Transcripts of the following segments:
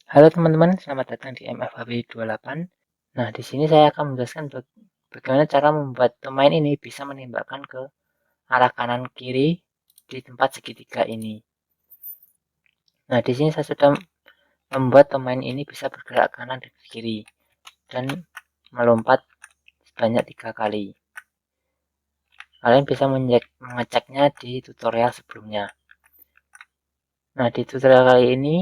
Halo teman-teman, selamat datang di MFHB 28. Nah, di sini saya akan menjelaskan bagaimana cara membuat pemain ini bisa menembakkan ke arah kanan kiri di tempat segitiga ini. Nah, di sini saya sudah membuat pemain ini bisa bergerak kanan dan kiri dan melompat sebanyak 3 kali. Kalian bisa mengeceknya di tutorial sebelumnya. Nah, di tutorial kali ini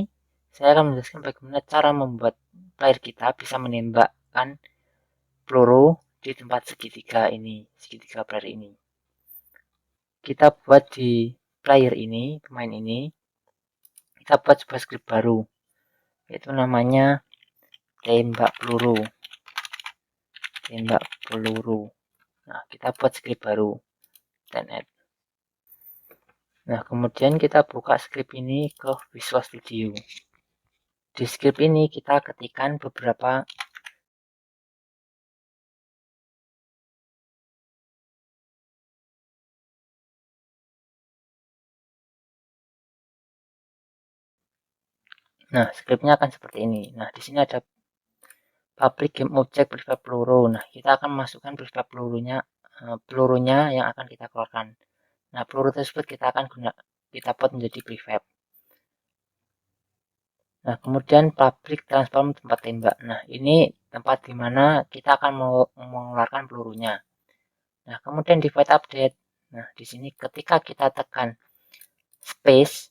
saya akan menjelaskan bagaimana cara membuat player kita bisa menembakkan peluru di tempat segitiga ini, segitiga player ini. Kita buat di player ini, pemain ini, kita buat sebuah script baru, yaitu namanya tembak peluru. Tembak peluru. Nah, kita buat script baru, dan add. Nah, kemudian kita buka script ini ke Visual Studio. Di script ini kita ketikkan beberapa Nah, scriptnya akan seperti ini. Nah, di sini ada public game object prefab peluru. Nah, kita akan masukkan prefab pelurunya yang akan kita keluarkan. Nah, peluru tersebut kita buat menjadi prefab. Nah, kemudian public transform tempat tembak. Nah, ini tempat di mana kita akan mengeluarkan pelurunya. Nah, kemudian di void update. Nah, di sini ketika kita tekan space,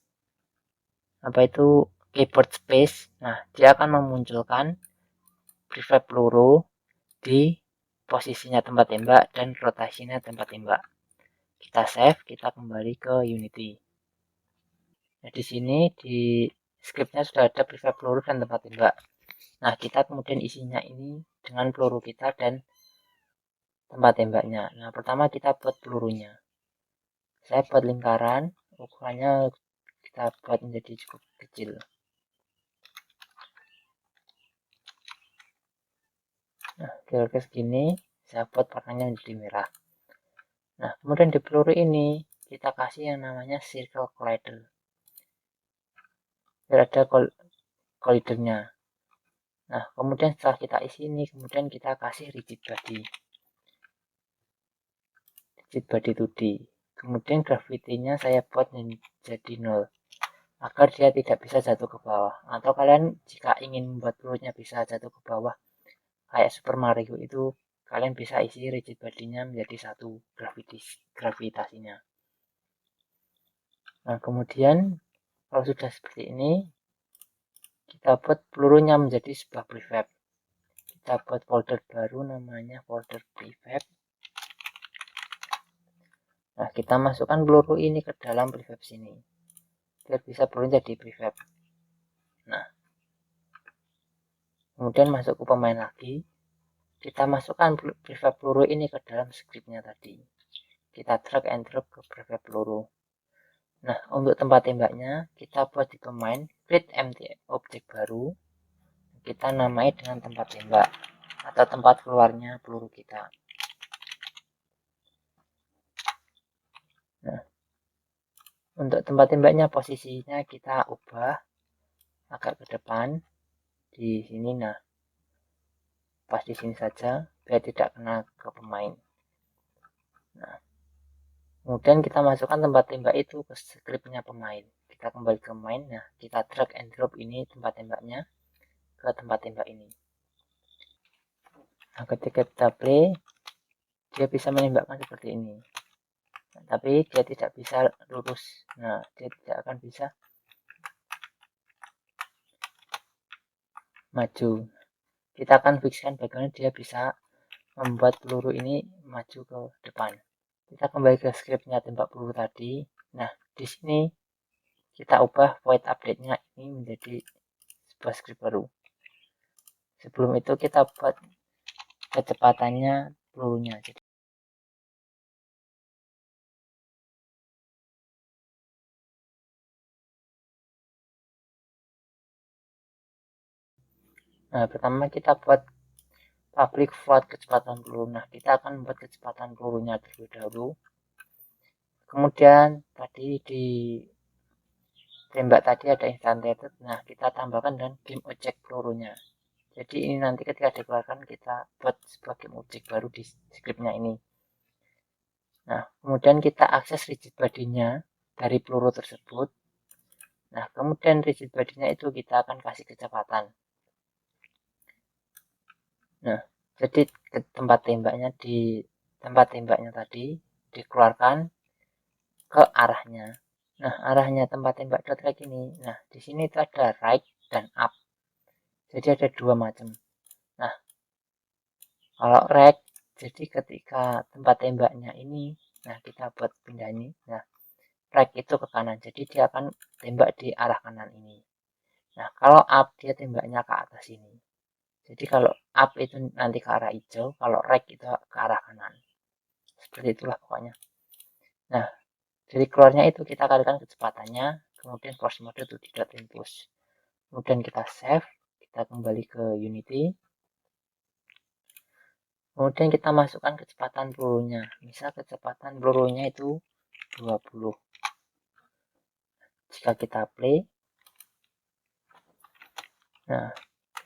apa itu keyboard space, nah dia akan memunculkan prefab peluru di posisinya tempat tembak dan rotasinya tempat tembak. Kita save, kita kembali ke Unity. Nah, di sini di scriptnya sudah ada prefab peluru dan tempat tembak. Nah, kita kemudian isinya ini dengan peluru kita dan tempat tembaknya. Nah, pertama kita buat pelurunya. Saya buat lingkaran, ukurannya kita buat menjadi cukup kecil. Nah, kira-kira segini, saya buat warnanya menjadi merah. Nah, kemudian di peluru ini, kita kasih yang namanya circle collider. Biar ada collidernya. Nah, kemudian setelah kita isi ini, kemudian kita kasih rigid body. Rigid body 2D. Kemudian gravity-nya saya buat menjadi 0. Agar dia tidak bisa jatuh ke bawah. Atau kalian jika ingin membuat pelurunya bisa jatuh ke bawah, kayak Super Mario itu, kalian bisa isi rigid body-nya menjadi 1 gravitasinya. Nah, kemudian kalau sudah seperti ini, kita buat pelurunya menjadi sebuah prefab. Kita buat folder baru namanya folder prefab. Nah, kita masukkan peluru ini ke dalam prefab sini. Biar bisa peluru jadi prefab. Nah, kemudian masuk ke pemain lagi. Kita masukkan prefab peluru ini ke dalam scriptnya tadi. Kita drag and drop ke prefab peluru. Nah, untuk tempat tembaknya, kita buat di pemain, create empty object baru. Kita namai dengan tempat tembak atau tempat keluarnya peluru kita. Nah, untuk tempat tembaknya posisinya kita ubah agak ke depan di sini. Nah, pas di sini saja biar tidak kena ke pemain. Nah, kemudian kita masukkan tempat tembak itu ke scriptnya pemain. Kita kembali ke main. Nah, kita drag and drop ini tempat tembaknya ke tempat tembak ini. Nah, ketika kita play, dia bisa menembakkan seperti ini. Nah, tapi dia tidak bisa lurus. Nah, dia tidak akan bisa maju. Kita akan fixkan bagaimana dia bisa membuat peluru ini maju ke depan. Kita kembali ke scriptnya tembak peluru tadi. Nah, di sini kita ubah void update-nya ini menjadi sebuah script baru. Sebelum itu kita buat kecepatannya pelurunya. Nah, pertama kita buat public float kecepatan peluru. Nah, kita akan membuat kecepatan pelurunya terlebih dahulu. Kemudian tadi di tembak tadi ada instantaneous. Nah, kita tambahkan dengan game object pelurunya. Jadi ini nanti ketika dikeluarkan kita buat sebuah game object baru di scriptnya ini. Nah, kemudian kita akses rigid body-nya dari peluru tersebut. Nah, kemudian rigid body-nya itu kita akan kasih kecepatan. Nah, jadi ke tempat tembaknya tadi dikeluarkan ke arahnya. Nah, arahnya tempat tembak .rect ini. Nah, di sini itu ada right dan up. Jadi ada dua macam. Nah, kalau rect, jadi ketika tempat tembaknya ini, nah kita buat pindah ini. Nah, rect itu ke kanan. Jadi dia akan tembak di arah kanan ini. Nah, kalau up dia tembaknya ke atas ini. Jadi kalau up itu nanti ke arah hijau, kalau rect itu ke arah kanan. Seperti itulah pokoknya. Nah, dari keluarnya itu kita kalikan kecepatannya, kemudian force mode itu di .impulse. Kemudian kita save, kita kembali ke Unity. Kemudian kita masukkan kecepatan pelurunya. Misal kecepatan pelurunya itu 20. Jika kita play, nah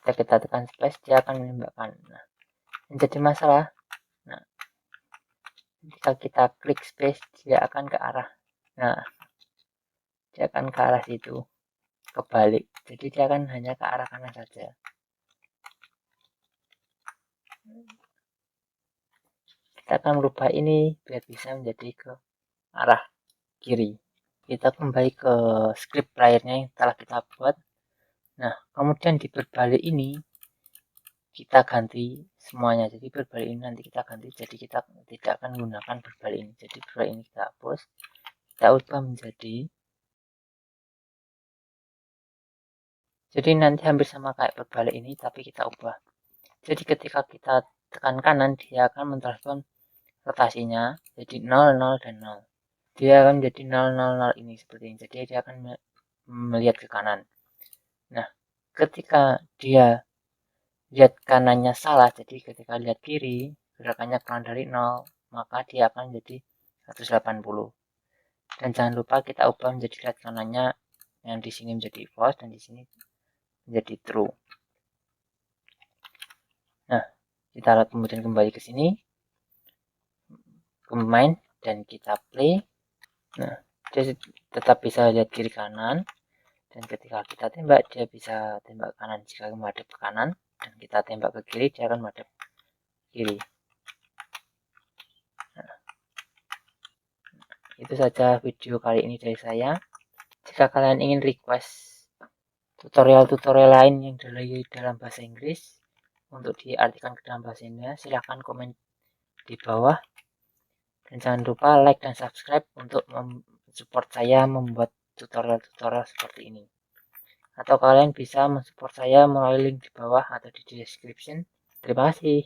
kita tekan space, dia akan menembakkan. Nah, yang jadi masalah, nah jika kita klik space, dia akan ke arah, nah dia akan ke arah situ, kebalik. Jadi dia akan hanya ke arah kanan saja. Kita akan merubah ini biar bisa menjadi ke arah kiri. Kita kembali ke script layarnya yang telah kita buat. Nah, kemudian di berbalik ini kita ganti semuanya. Jadi berbalik ini nanti kita ganti. Jadi kita tidak akan menggunakan berbalik ini. Jadi berbalik ini kita hapus. Kita ubah menjadi. Jadi nanti hampir sama kayak berbalik ini, tapi kita ubah. Jadi ketika kita tekan kanan, dia akan mentransform rotasinya jadi 0, 0, dan 0. Dia akan menjadi 0, 0, 0 ini seperti ini. Jadi dia akan melihat ke kanan. Nah, ketika dia lihat kanannya salah, jadi ketika lihat kiri gerakannya kurang dari 0, maka dia akan jadi 180. Dan jangan lupa kita ubah menjadi lihat kanannya yang di sini menjadi false dan di sini menjadi true. Nah, kita kemudian kembali ke sini ke main dan kita play. Nah, dia tetap bisa lihat kiri kanan, dan ketika kita tembak dia bisa tembak kanan jika menghadap ke kanan, dan kita tembak ke kiri dia akan menghadap kiri. Nah, itu saja video kali ini dari saya. Jika kalian ingin request tutorial-tutorial lain yang dalam bahasa Inggris untuk diartikan ke dalam bahasa Indonesia, silahkan komen di bawah. Dan jangan lupa like dan subscribe untuk support saya membuat tutorial-tutorial seperti ini. Atau kalian bisa mensupport saya melalui link di bawah atau di description. Terima kasih.